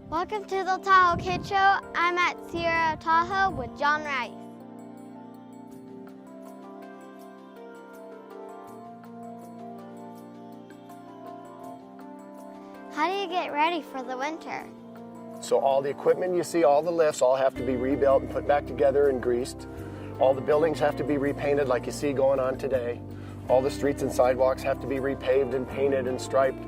Welcome to the Tahoe Kid Show. I'm at Sierra Tahoe with John Rice. How do you get ready for the winter? So all the equipment you see, all the lifts, all have to be rebuilt and put back together and greased. All the buildings have to be repainted like you see going on today. All the streets and sidewalks have to be repaved and painted and striped.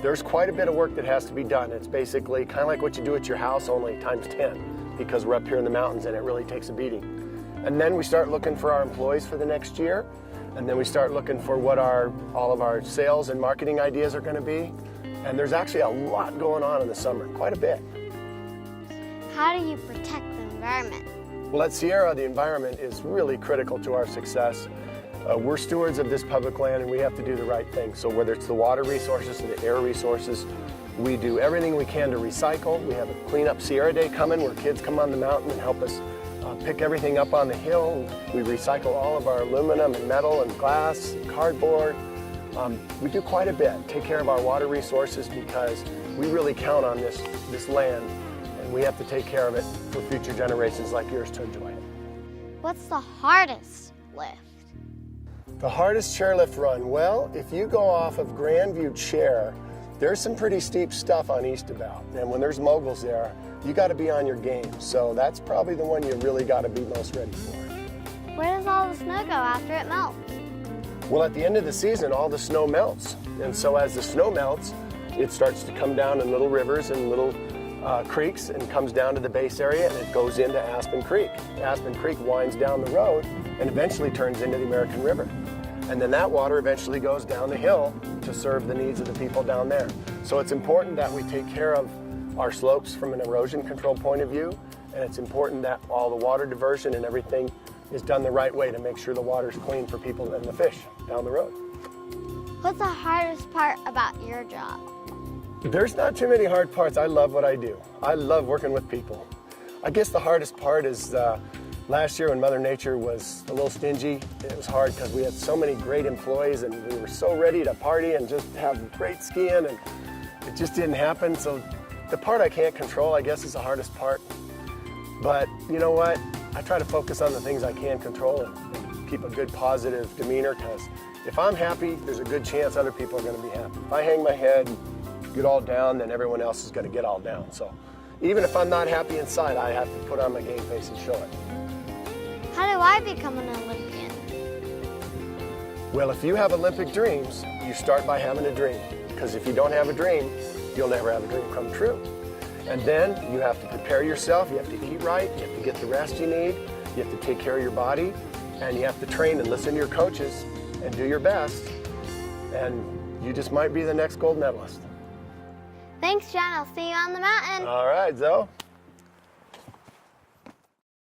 There's quite a bit of work that has to be done. It's basically kind of like what you do at your house, only times 10, because we're up here in the mountains and it really takes a beating. And then we start looking for our employees for the next year, and then we start looking for what all of our sales and marketing ideas are going to be. And there's actually a lot going on in the summer, quite a bit. How do you protect the environment? Well, at Sierra, the environment is really critical to our success. We're stewards of this public land and we have to do the right thing. So whether it's the water resources and the air resources, we do everything we can to recycle. We have a Clean Up Sierra Day coming where kids come on the mountain and help us pick everything up on the hill. We recycle all of our aluminum and metal and glass and cardboard. We do quite a bit, take care of our water resources because we really count on this land and we have to take care of it for future generations like yours to enjoy it. What's the hardest lift? The hardest chairlift run? Well, if you go off of Grandview Chair, there's some pretty steep stuff on Eastabout. And when there's moguls there, you got to be on your game. So that's probably the one you really got to be most ready for. Where does all the snow go after it melts? Well, at the end of the season, all the snow melts. And so as the snow melts, it starts to come down in little rivers and little creeks and comes down to the base area and it goes into Aspen Creek. Aspen Creek winds down the road and eventually turns into the American River. And then that water eventually goes down the hill to serve the needs of the people down there. So it's important that we take care of our slopes from an erosion control point of view, and it's important that all the water diversion and everything is done the right way to make sure the water's clean for people and the fish down the road. What's the hardest part about your job? There's not too many hard parts. I love what I do. I love working with people. I guess the hardest part is last year when Mother Nature was a little stingy, it was hard because we had so many great employees and we were so ready to party and just have great skiing and it just didn't happen. So the part I can't control, I guess, is the hardest part. But you know what? I try to focus on the things I can control and keep a good positive demeanor because if I'm happy, there's a good chance other people are going to be happy. If I hang my head and get all down, then everyone else is going to get all down. So even if I'm not happy inside, I have to put on my game face and show it. How do I become an Olympian? Well, if you have Olympic dreams, you start by having a dream. Because if you don't have a dream, you'll never have a dream come true. And then you have to prepare yourself, you have to eat right, you have to get the rest you need, you have to take care of your body, and you have to train and listen to your coaches and do your best. And you just might be the next gold medalist. Thanks, John. I'll see you on the mountain. All right, Zoe.